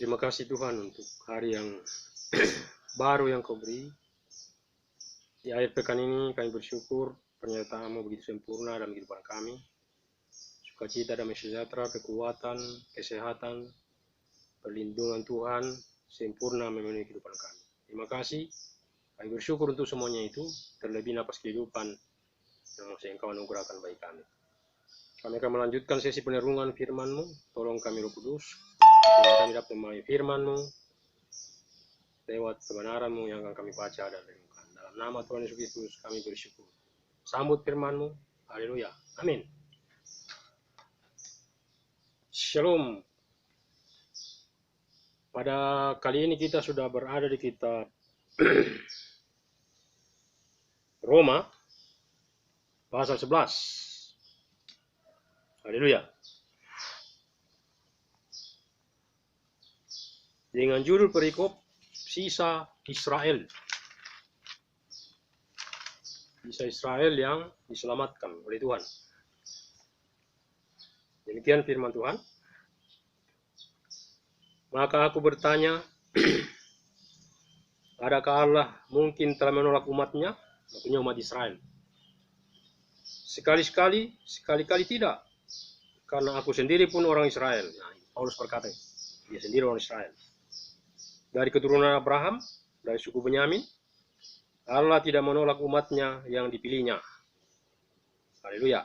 Terima kasih Tuhan untuk hari yang baru yang Kau beri. Di akhir pekan ini kami bersyukur pernyataan-Mu begitu sempurna dalam kehidupan kami. Sukacita, damai sejahtera, kekuatan, kesehatan, perlindungan Tuhan sempurna memenuhi kehidupan kami. Terima kasih. Kami bersyukur untuk semuanya itu, terlebih napas kehidupan yang masih Engkau anugerahkan bagi kami. Kami akan melanjutkan sesi perenungan firman-Mu. Tolong kami Roh Kudus, sehingga kami dapat memahami firman-Mu lewat kebenaran-Mu yang akan kami baca dan renungkan. Dalam nama Tuhan Yesus Kristus kami bersyukur. Sambut firman-Mu. Haleluya. Amin. Shalom. Pada kali ini kita sudah berada di kitab Roma pasal 11. Haleluya. Dengan judul perikop sisa Israel. Sisa Israel yang diselamatkan oleh Tuhan. Demikian firman Tuhan. Maka aku bertanya, adakah Allah mungkin telah menolak umatnya? Maksudnya umat Israel. Sekali-kali tidak. Karena aku sendiri pun orang Israel. Nah, Paulus berkata, dia sendiri orang Israel. Dari keturunan Abraham, dari suku Benyamin, Allah tidak menolak umatnya yang dipilihnya. Haleluya.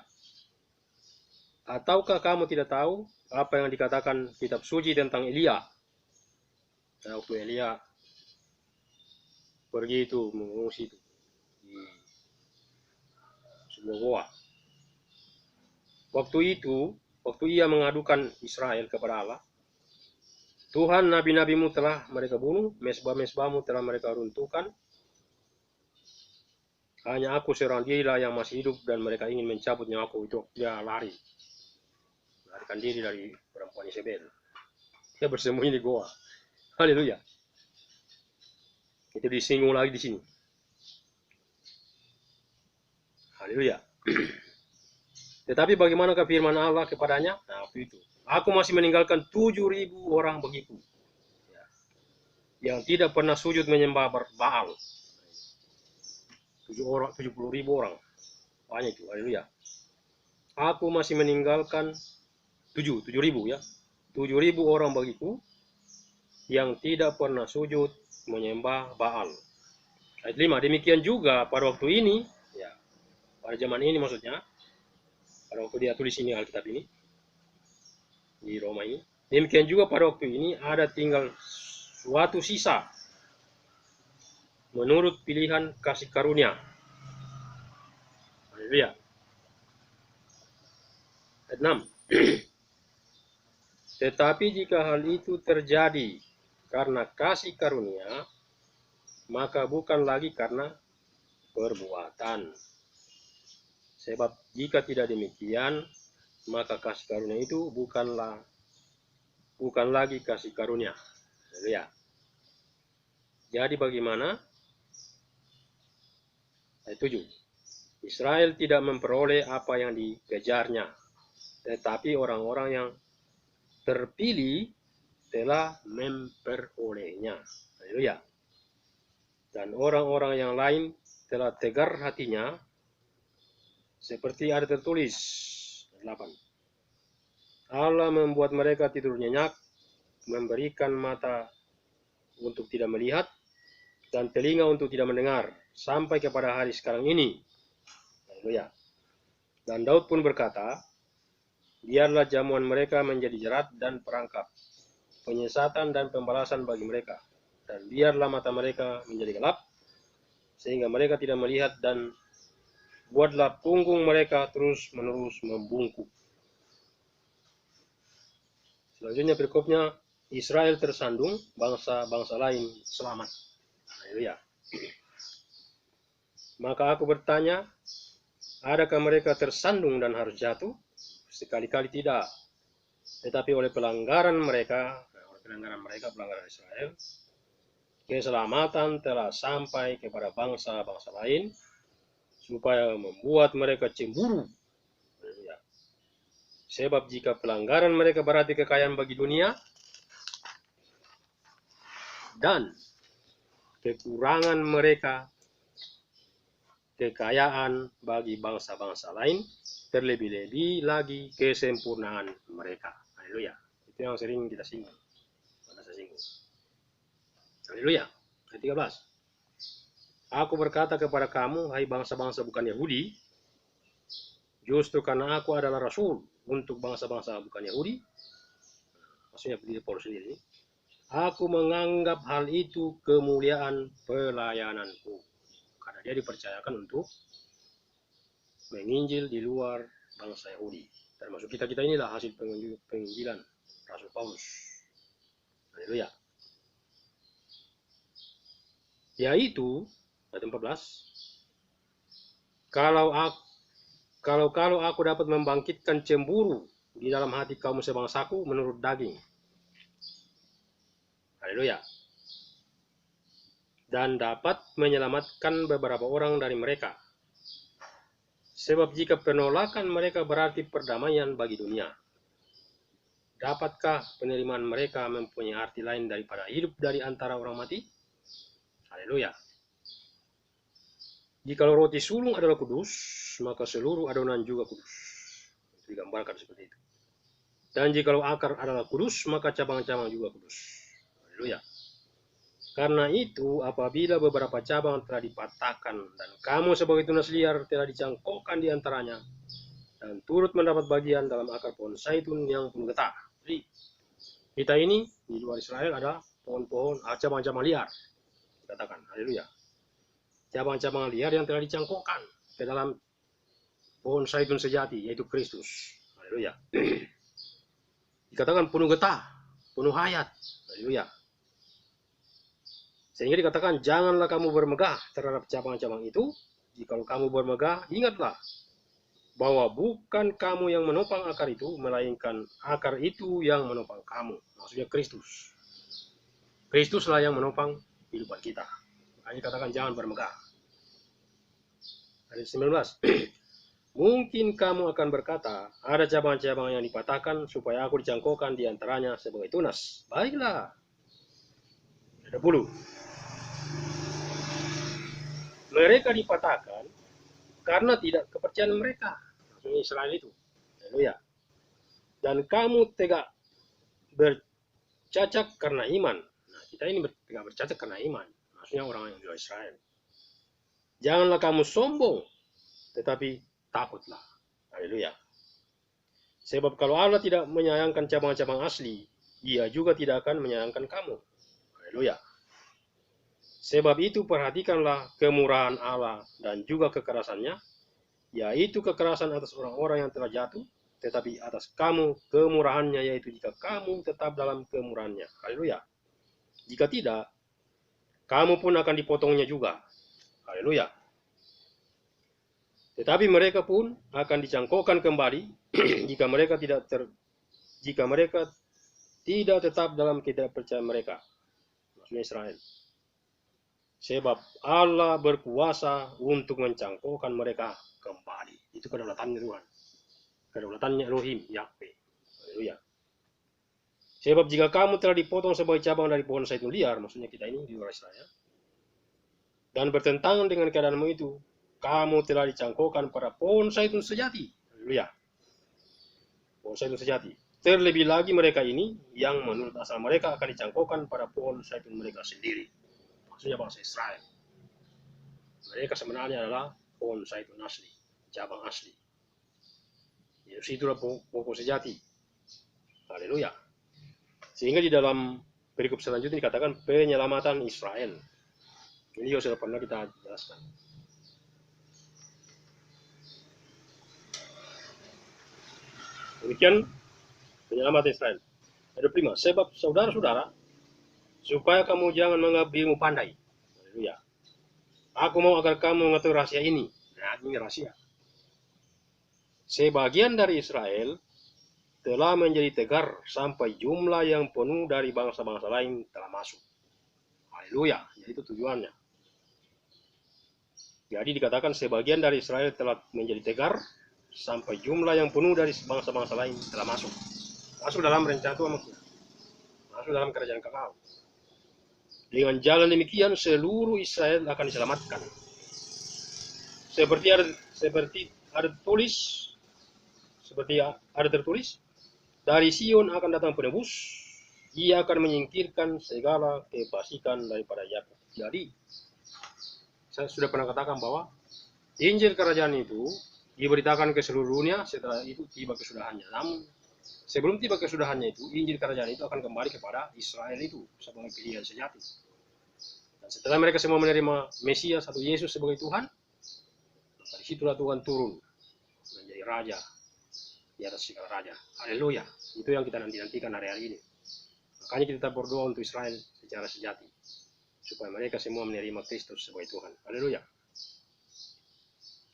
Ataukah kamu tidak tahu apa yang dikatakan kitab suci tentang Elia? Nah, waktu Elia pergi itu mengungsi itu di sebuah goa. Waktu ia mengadukan Israel kepada Allah, Tuhan, nabi-nabimu telah mereka bunuh, mesbah-mesbahmu telah mereka runtuhkan. Hanya aku seorang dirilah yang masih hidup dan mereka ingin mencabut nyawaku. Itu dia larikan diri dari perempuan Isabel. Dia bersembunyi di goa. Haleluya. Itu disinggung lagi di sini. Haleluya. Tetapi bagaimanakah firman Allah kepadanya? Nah, waktu itu, aku masih meninggalkan 7.000 orang bagiku, yang tidak pernah sujud menyembah Baal. 70.000 orang. Banyak itu. Haleluya. Aku masih meninggalkan 7.000 ya. 7.000 orang bagiku, yang tidak pernah sujud menyembah Baal. Ayat 5. Demikian juga pada waktu ini, ya, pada zaman ini maksudnya, pada waktu dia tulis ini Alkitab ini di Roma ini, demikian juga pada waktu ini ada tinggal suatu sisa menurut pilihan kasih karunia. Haleluya. Ayat 6. Tetapi jika hal itu terjadi karena kasih karunia, maka bukan lagi karena perbuatan. Sebab jika tidak demikian, maka kasih karunia itu bukan lagi kasih karunia. Ya. Jadi bagaimana? Ayat 7. Israel tidak memperoleh apa yang dikejarnya, tetapi orang-orang yang terpilih telah memperolehnya. Haleluya. Dan orang-orang yang lain telah tegar hatinya, seperti ada tertulis 8. Allah membuat mereka tidur nyenyak, memberikan mata untuk tidak melihat, dan telinga untuk tidak mendengar, sampai kepada hari sekarang ini. Haleluya. Dan Daud pun berkata, biarlah jamuan mereka menjadi jerat dan perangkap, penyesatan dan pembalasan bagi mereka. Dan biarlah mata mereka menjadi gelap, sehingga mereka tidak melihat, dan buatlah punggung mereka terus-menerus membungkuk. Selanjutnya perikopnya, Israel tersandung, bangsa-bangsa lain selamat. Haleluya. Maka aku bertanya, adakah mereka tersandung dan harus jatuh? Sekali-kali tidak. Tetapi oleh pelanggaran mereka, pelanggaran Israel, keselamatan telah sampai kepada bangsa-bangsa lain, supaya membuat mereka cemburu. Sebab jika pelanggaran mereka berarti kekayaan bagi dunia, dan kekurangan mereka kekayaan bagi bangsa-bangsa lain, terlebih-lebih lagi kesempurnaan mereka. Haleluya. Itu yang sering kita singgung. Saya singgung. Haleluya. Ayat 13. Aku berkata kepada kamu, hai bangsa-bangsa bukan Yahudi, justru karena aku adalah rasul untuk bangsa-bangsa bukan Yahudi, maksudnya berdiri Paulus sendiri, aku menganggap hal itu kemuliaan pelayananku. Karena dia dipercayakan untuk menginjil di luar bangsa Yahudi. Termasuk kita-kita inilah hasil penginjilan Rasul Paulus. Haleluya. Yaitu, ayat 14, kalau aku dapat membangkitkan cemburu di dalam hati kaum sebangsaku menurut daging. Haleluya. Dan dapat menyelamatkan beberapa orang dari mereka. Sebab jika penolakan mereka berarti perdamaian bagi dunia, dapatkah penerimaan mereka mempunyai arti lain daripada hidup dari antara orang mati? Haleluya. Jikalau roti sulung adalah kudus, maka seluruh adonan juga kudus. Itu digambarkan seperti itu. Dan jikalau akar adalah kudus, maka cabang-cabang juga kudus. Haleluya. Karena itu, apabila beberapa cabang telah dipatahkan dan kamu sebagai tunas liar telah dicangkokkan di antaranya dan turut mendapat bagian dalam akar pohon zaitun yang penuh getah. Jadi, kita ini di luar Israel ada pohon-pohon, cabang-cabang liar. Dikatakan, haleluya. Cabang-cabang liar yang telah dicangkokkan ke dalam pohon zaitun sejati, yaitu Kristus. Haleluya. Dikatakan penuh getah, penuh hayat. Haleluya. Sehingga dikatakan, janganlah kamu bermegah terhadap cabang-cabang itu. Jikalau kamu bermegah, ingatlah bahwa bukan kamu yang menopang akar itu, melainkan akar itu yang menopang kamu. Maksudnya Kristus. Kristuslah yang menopang kehidupan kita. Makanya katakan jangan bermegah. Ayat 19. Mungkin kamu akan berkata, ada cabang-cabang yang dipatahkan supaya aku dicangkokkan di antaranya sebagai tunas. Baiklah. 20. Mereka dipatahkan karena tidak kepercayaan mereka. Maksudnya Israel itu. Haleluya. Dan kamu tegak bercacat karena iman. Nah, kita ini tegak bercacat karena iman. Maksudnya orang yang di Israel. Janganlah kamu sombong, tetapi takutlah. Haleluya. Sebab kalau Allah tidak menyayangkan cabang-cabang asli, Dia juga tidak akan menyayangkan kamu. Haleluya. Sebab itu perhatikanlah kemurahan Allah dan juga kekerasannya, yaitu kekerasan atas orang-orang yang telah jatuh, tetapi atas kamu kemurahannya, yaitu jika kamu tetap dalam kemurahannya. Haleluya. Jika tidak, kamu pun akan dipotongnya juga. Haleluya. Tetapi mereka pun akan dicangkokkan kembali jika mereka tidak tetap dalam ketidakpercayaan mereka. Maksudnya Israel. Sebab Allah berkuasa untuk mencangkokkan mereka kembali. Itu kedaulatannya Tuhan. Kedaulatannya Elohim, Yahweh. Haleluya. Sebab jika kamu telah dipotong sebagai cabang dari pohon zaitun liar, maksudnya kita ini di luar Israel, dan bertentangan dengan keadaanmu itu, kamu telah dicangkokkan pada pohon zaitun sejati. Haleluya. Pohon zaitun sejati. Terlebih lagi mereka ini, yang menurut asal mereka akan dicangkokkan pada pohon zaitun mereka sendiri. Maksudnya bangsa Israel. Mereka sebenarnya adalah pohon zaitun asli, cabang asli. Yesus itulah pokok sejati. Haleluya. Sehingga di dalam perikop selanjutnya dikatakan penyelamatan Israel. Ini juga sudah pernah kita jelaskan. Demikian penyelamatan Israel. Ada prima. Sebab saudara-saudara, supaya kamu jangan menganggap dirimu pandai. Haleluya. Aku mau agar kamu mengetahui rahasia ini. Nah, ini rahasia. Sebagian dari Israel telah menjadi tegar sampai jumlah yang penuh dari bangsa-bangsa lain telah masuk. Haleluya. Jadi itu tujuannya. Jadi dikatakan sebagian dari Israel telah menjadi tegar sampai jumlah yang penuh dari bangsa-bangsa lain telah masuk. Masuk dalam rencana Tuhan maksudnya. Masuk dalam kerajaan kekal. Dengan jalan demikian seluruh Israel akan diselamatkan. Seperti ada tertulis, dari Sion akan datang penebus, ia akan menyingkirkan segala kefasikan daripada Yakub. Jadi, saya sudah pernah katakan bahwa Injil kerajaan itu diberitakan ke seluruh dunia, setelah itu tiba kesudahannya. Namun, sebelum tiba kesudahannya itu, Injil kerajaan itu akan kembali kepada Israel itu sebagai pilihan sejati. Dan setelah mereka semua menerima Mesias atau Yesus sebagai Tuhan, maka disitulah Tuhan turun menjadi Raja di atas segala raja. Haleluya. Itu yang kita nanti-nantikan hari-hari ini. Makanya kita berdoa untuk Israel secara sejati, supaya mereka semua menerima Kristus sebagai Tuhan. Haleluya.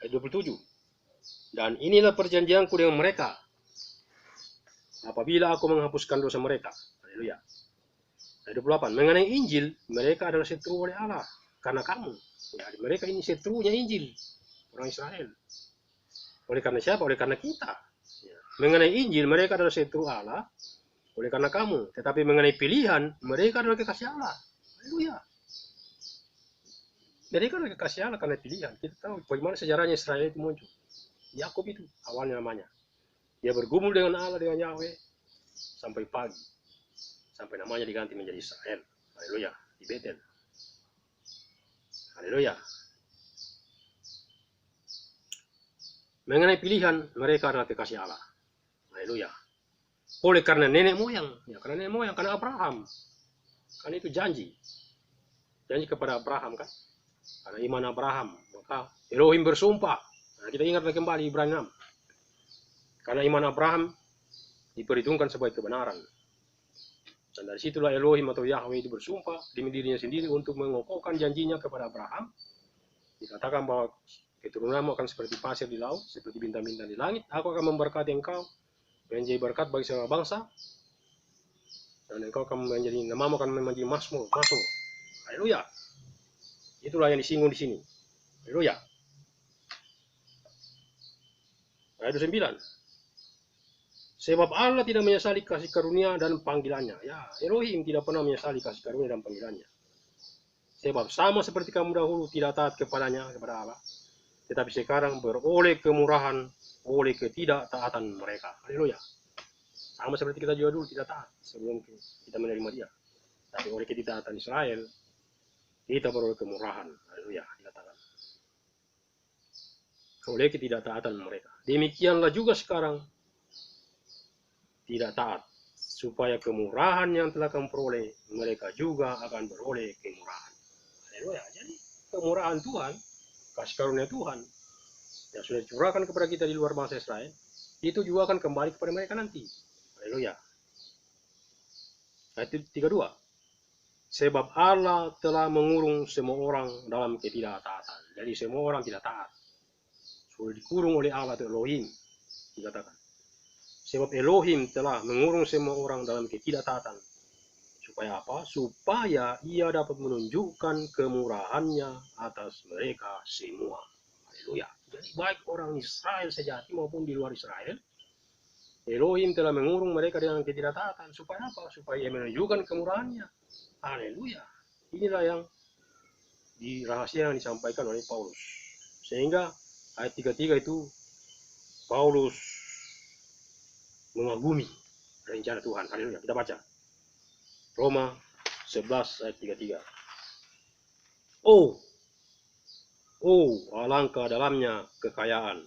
Ayat 27. Dan inilah perjanjianku dengan mereka, apabila aku menghapuskan dosa mereka. Haleluya. Ayat 28. Mengenai Injil, mereka adalah setru oleh Allah karena kamu. Jadi mereka ini setrunya Injil, orang Israel. Oleh karena siapa? Oleh karena kita. Mengenai Injil, mereka adalah setru Allah oleh karena kamu. Tetapi mengenai pilihan, mereka adalah kekasih Allah. Haleluya. Mereka adalah kekasih Allah karena pilihan. Kita tahu bagaimana sejarahnya Israel itu muncul. Yakub itu awalnya namanya. Dia bergumul dengan Allah, dengan Yahweh sampai pagi. Sampai namanya diganti menjadi Israel. Haleluya. Di Betel. Haleluya. Mengenai pilihan, mereka adalah kekasih Allah. Haleluya. Oleh karena nenek moyang, karena Abraham. Karena itu janji kepada Abraham kan. Karena iman Abraham, maka Elohim bersumpah. Nah, kita ingat lagi kembali Ibrani 6. Karena iman Abraham diperhitungkan sebagai kebenaran. Dan dari situlah Elohim atau Yahweh itu bersumpah demi dirinya sendiri untuk mengokohkan janjinya kepada Abraham. Dikatakan bahwa keturunanmu akan seperti pasir di laut, seperti bintang-bintang di langit. Aku akan memberkati engkau menjadi berkat bagi segala bangsa, dan engkau akan menjadi, namamu akan menjadi masmur. Haleluya. Itulah yang disinggung di sini. Haleluya. Ayat 9. Sebab Allah tidak menyesali kasih karunia dan panggilannya. Ya, Elohim tidak pernah menyesali kasih karunia dan panggilannya. Sebab sama seperti kamu dahulu tidak taat kepada Allah, tetapi sekarang beroleh kemurahan oleh ketidaktaatan mereka. Haleluya. Sama seperti kita juga dulu tidak taat sebelum kita menerima Dia. Tapi oleh ketidaktaatan Israel, kita beroleh kemurahan. Haleluya, dikatakan. Oleh ketidaktaatan mereka. Demikianlah juga sekarang tidak taat, supaya kemurahan yang telah kamu peroleh, mereka juga akan beroleh kemurahan. Haleluya. Jadi kemurahan Tuhan, kasih karunia Tuhan yang sudah dicurahkan kepada kita di luar bangsa Israel, itu juga akan kembali kepada mereka nanti. Haleluya. Ayat 32. Sebab Allah telah mengurung semua orang dalam ketidaktaatan. Jadi semua orang tidak taat. Sudah dikurung oleh Allah atau Elohim. Dikatakan. Sebab Elohim telah mengurung semua orang dalam ketidaktaatan. Supaya apa? Supaya ia dapat menunjukkan kemurahannya atas mereka semua. Haleluya. Jadi baik orang Israel sejati maupun di luar Israel, Elohim telah mengurung mereka dengan ketidaktaatan. Supaya apa? Supaya ia menunjukkan kemurahannya. Haleluya. Inilah yang di rahasia yang disampaikan oleh Paulus. Sehingga ayat 33 itu Paulus mengagumi rencana Tuhan. Haleluya. Kita baca. Roma 11 ayat 33. Oh, alangkah dalamnya kekayaan.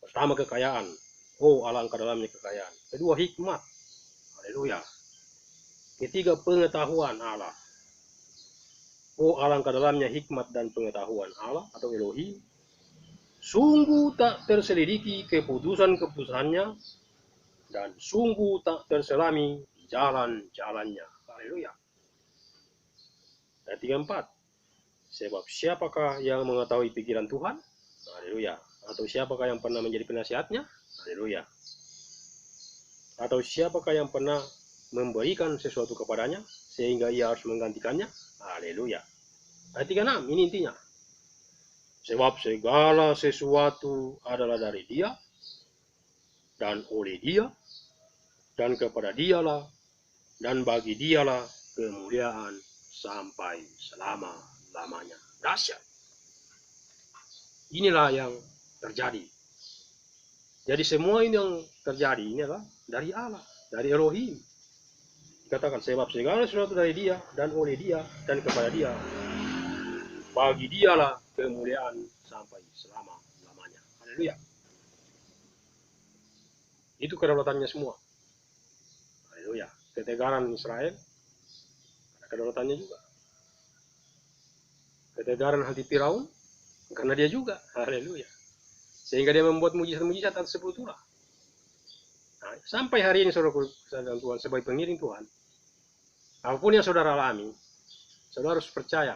Pertama kekayaan. Oh, alangkah dalamnya kekayaan. Kedua hikmat. Haleluya. Ketiga pengetahuan Allah. Oh, alangkah dalamnya hikmat dan pengetahuan Allah atau Elohim. Sungguh tak terselidiki keputusan-keputusannya, dan sungguh tak terselami jalan-jalannya. Haleluya. Ayat 34. Sebab siapakah yang mengetahui pikiran Tuhan? Haleluya. Atau siapakah yang pernah menjadi penasihatnya? Haleluya. Atau siapakah yang pernah memberikan sesuatu kepadanya sehingga ia harus menggantikannya? Haleluya. Ayat 36, ini intinya. Sebab segala sesuatu adalah dari Dia, dan oleh Dia, dan kepada Dialah, dan bagi Dialah kemuliaan sampai selama-lamanya. Dahsyat. Inilah yang terjadi. Jadi semua ini yang terjadi ini adalah dari Allah, dari Elohim. Dikatakan sebab segala sesuatu dari Dia dan oleh Dia dan kepada Dia. Bagi Dialah kemuliaan sampai selama-lamanya. Haleluya. Itu kedaulatannya semua. Haleluya. Ketegaran Israel ada kedaulatannya juga. Ketegaran hati Firaun karena dia juga. Haleluya. Sehingga dia membuat mujizat-mujizat atas 10 tulah. Nah, sampai hari ini saudara dan Tuhan sebagai pengiring Tuhan, apapun yang saudara alami, saudara harus percaya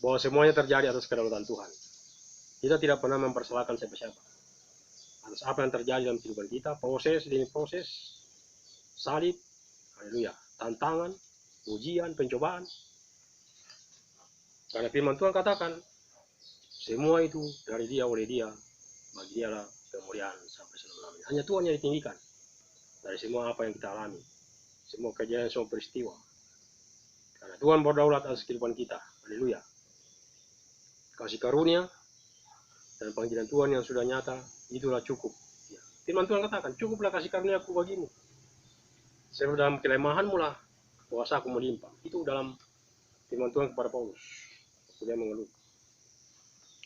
bahwa semuanya terjadi atas kedaulatan Tuhan. Kita tidak pernah mempersalahkan siapa-siapa atas apa yang terjadi dalam kehidupan kita, proses demi proses, salib, haleluya, tantangan, ujian, pencobaan. Karena firman Tuhan katakan, semua itu dari Dia, oleh Dia, bagi Dialah kemuliaan sampai selama-lamanya. Hanya Tuhan yang ditinggikan dari semua apa yang kita alami, semua kejadian, semua peristiwa. Karena Tuhan berdaulat atas kehidupan kita. Haleluya. Kasih karunia dan panggilan Tuhan yang sudah nyata, itulah cukup. Ya. Firman Tuhan katakan, cukuplah kasih karunia-Ku bagimu. Sebab dalam kelemahanmu lah kuasa-Ku melimpah. Itu dalam firman Tuhan kepada Paulus. Dia mengeluh.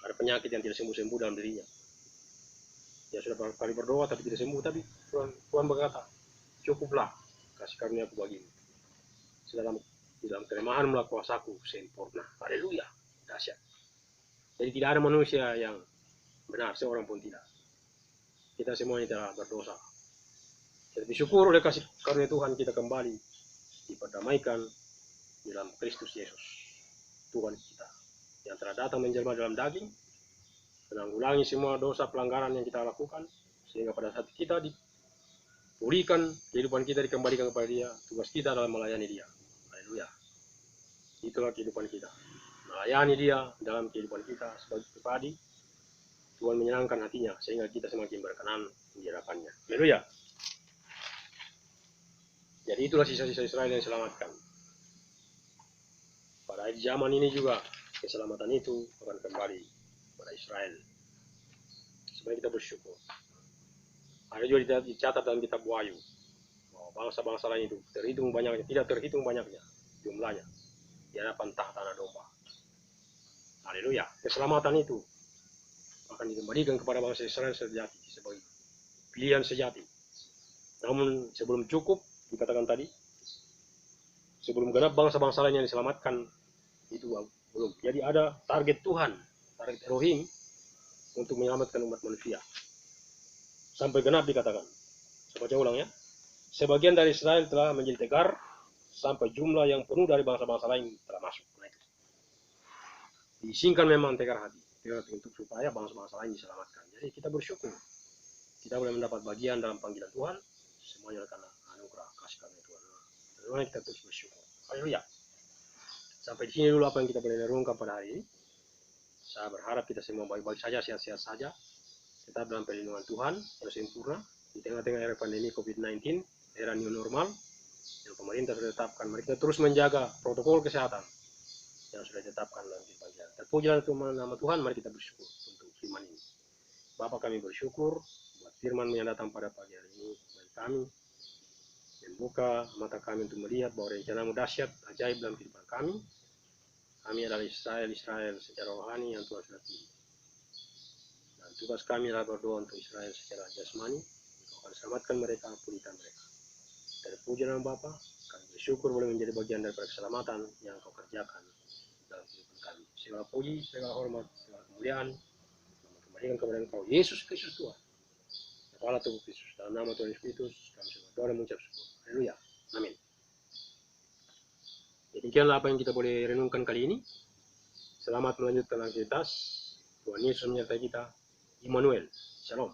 Ada penyakit yang tidak sembuh-sembuh dalam dirinya. Dia sudah beberapa kali berdoa tapi tidak sembuh. Tapi Tuhan berkata, cukuplah kasih karunia-Ku bagimu. Dalam kelemahan melalui kuasa-Ku sempurna. Haleluya. Dahsyat. Jadi tidak ada manusia yang benar, seorang pun tidak. Kita semuanya telah berdosa. Jadi bersyukur oleh kasih karunia Tuhan kita kembali diperdamaikan dalam Kristus Yesus, Tuhan kita, yang telah datang menjelma dalam daging, menanggulangi semua dosa pelanggaran yang kita lakukan, sehingga pada saat kita dipulihkan, kehidupan kita dikembalikan kepada Dia, tugas kita adalah melayani Dia. Haleluya. Itulah kehidupan kita. Melayani Dia dalam kehidupan kita sebagai pribadi. Tuhan menyenangkan hatinya sehingga kita semakin berkenan di hadapannya. Haleluya. Jadi itulah sisa-sisa Israel yang diselamatkan. Pada zaman ini juga keselamatan itu akan kembali pada Israel. Sebenarnya kita bersyukur. Ada juga dicatat dalam kitab Wahyu bahwa bangsa-bangsa lain itu terhitung banyaknya, tidak terhitung banyaknya jumlahnya di hadapan tahta anak domba. Haleluya. Keselamatan itu akan dikembalikan kepada bangsa Israel sejati sebagai pilihan sejati. Namun sebelum cukup, dikatakan tadi, sebelum genap bangsa-bangsa lain yang diselamatkan, itu belum. Jadi ada target Tuhan, target Elohim untuk menyelamatkan umat manusia. Sampai genap dikatakan. Saya baca ulang ya. Sebagian dari Israel telah menjadi tegar, sampai jumlah yang penuh dari bangsa-bangsa lain telah masuk. Nah, itu diisingkan memang tegar hati untuk supaya bangsa-bangsa lain diselamatkan. Jadi kita bersyukur. Kita boleh mendapat bagian dalam panggilan Tuhan. Semuanya karena anugerah kasih karunia Tuhan. Lalu kita terus bersyukur. Haleluya. Sampai di sini dulu apa yang kita boleh renungkan pada hari ini. Saya berharap kita semua baik-baik saja, sehat-sehat saja. Tetap dalam perlindungan Tuhan yang sempurna di tengah-tengah era pandemi COVID-19, era new normal yang pemerintah sudah tetapkan. Mari kita terus menjaga protokol kesehatan yang sudah ditetapkan dalam kehidupan kita. Terpujilah nama Tuhan, mari kita bersyukur untuk firman ini. Bapa, kami bersyukur buat firman yang datang pada pagi hari ini bagi kami, membuka mata kami untuk melihat bahwa rencana-Mu dahsyat, ajaib dalam kehidupan kami. Kami adalah Israel secara rohani yang Tuhan sudah pilih. Dan tugas kami adalah berdoa untuk Israel secara jasmani. Engkau akan selamatkan mereka, pulihkan mereka. Terpuji nama Bapa, kami bersyukur boleh menjadi bagian dari keselamatan yang Engkau kerjakan dalam kehidupan kami. Segala puji, segala hormat, segala kemuliaan kembalikan kepada Engkau, Yesus Kristus Tuhan, Kepala tubuh Kristus. Dalam nama Tuhan Yesus Kristus, kami berdoa dan mengucap syukur. Haleluya. Amin. Demikianlah apa yang kita boleh renungkan kali ini. Selamat melanjutkan aktivitas. Tuhan Yesus menyertai kita. Immanuel. Shalom.